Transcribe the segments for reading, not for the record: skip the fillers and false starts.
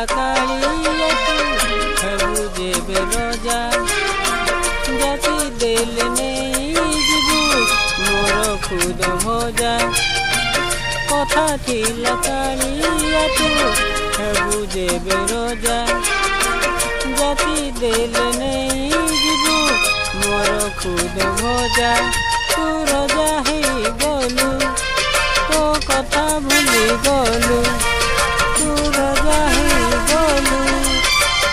ଥିଲା କାଳିଆ ତୁ ହେବୁ ଯେବେ ରଜା ଜାତି ଦେଲେ ନେଇ ଯିବୁ ମୋର ଖୁଦ ଭଜା କଥା ଥିଲା କାଳିଆ ତୁ ହେବୁ ଯେବେ ରଜା ଜାତି ଦେଲେ ନେଇ ଯିବୁ ମୋର ଖୁଦ ଭଜା ତୁ ରଜା ହେଇଗଲୁ ତୋ କଥା ଭୁଲି ଗଲୁ ତୁ ରଜା ହେଇଗଲୁ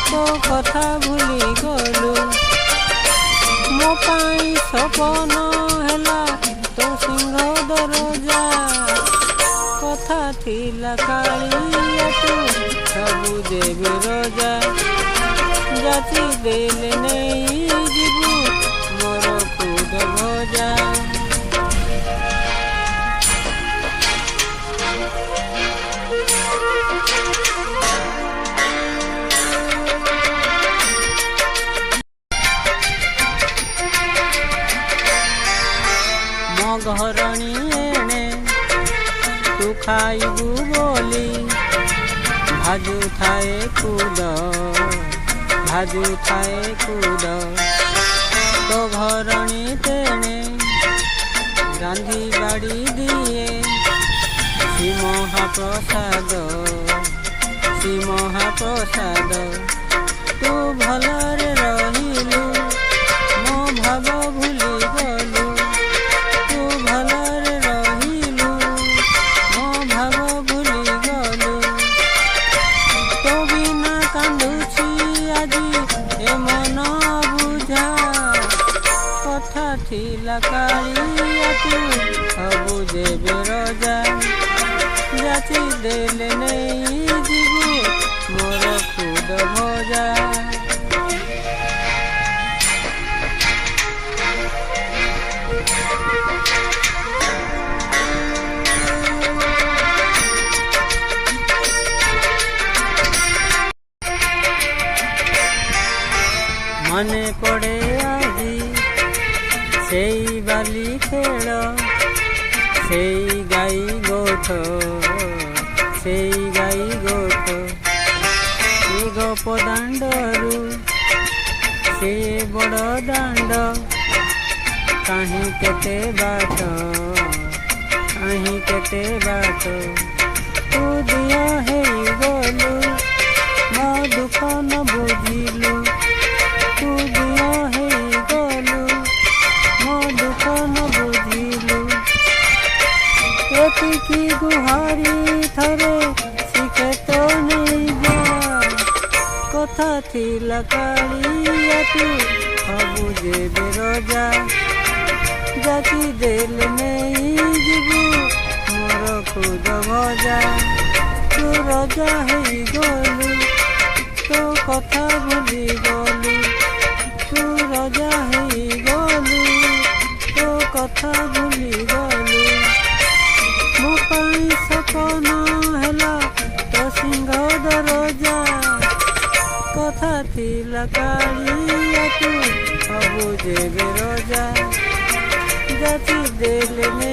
ତୋ କଥା ଭୁଲି ଗଲୁ ମୋ ପାଇଁ ସପନ ହେଲା ତୋ ସିଂହ ଦରଜା କଥା ଥିଲା କାଳିଆ ତୁ ହେବୁ ଯେବେ ରଜା ଜାତି ଦେଲେ ନେଇ ଯିବୁ ମୋର ଖୁଦ ଭଜା ଘରଣୀ ଏଣେ ତୁ ଖାଇବୁ ବୋଲି ଭାଜୁଥାଏ କୁଦ ତୋ ଘରଣୀ ତେଣେ ରାନ୍ଧି ବାଡ଼ି ଦିଏ ଶ୍ରୀ ମହାପ୍ରସାଦ ତୁ ଭଲରେ ରହିଲୁ ମୋ ଭାବ ଭୁଲି ଗଲୁ ଥିଲା କାଳିଆ ତୁ ହେବୁ ଯେବେ ରଜା ଜାତି ଦେଲେ ନେଇ ଯିବୁ ମୋର ଖୁଦ ଭଜା ମନେ ପଡ଼େ ଆଜି ସେଇ ବାଲି ଖେଳ ସେଇ ଗାଈ ଗୋଠ ଏ ଗୋପ ଦାଣ୍ଡରୁ ସେ ବଡ଼ ଦାଣ୍ଡ କାହିଁ କେତେ ବାଟ ତୁ ଦିଅ ହେଇଗଲୁ ମୋ ଦୁଃଖ ନ ବୁଝିଲୁ ତୁ ଦିଅ ହେଇଗଲୁ ମୋ ଦୁଃଖ ନ ବୁଝିଲୁ ଏତିକି ଗୁହାରି ଥରେ ଶିକ୍ଷେତ ନେଇଯା କଥା ଥିଲା କାଳିଆ ତୁ ହେବୁ ଯେବେ ରଜା ଜାତି ଦେଲେ ନେଇ ଯିବୁ ମୋର ଖୁଦ ଭଜା ତୁ ରଜା ହେଇଗଲୁ ତୋ କଥା ଭୁଲି ଗଲୁ ତୁ ରଜା ହେଇଗଲୁ ତୋ କଥା ଭୁଲି ଗଲୁ ମୋ ପାଇଁ ସପନ ହେଲା ତୋ ସିଂହ ଦରଜା କଥା ଥିଲା କାଳିଆ ତୁ ହେବୁ ଯେବେ ରଜା ଜାତି ଦେଲେ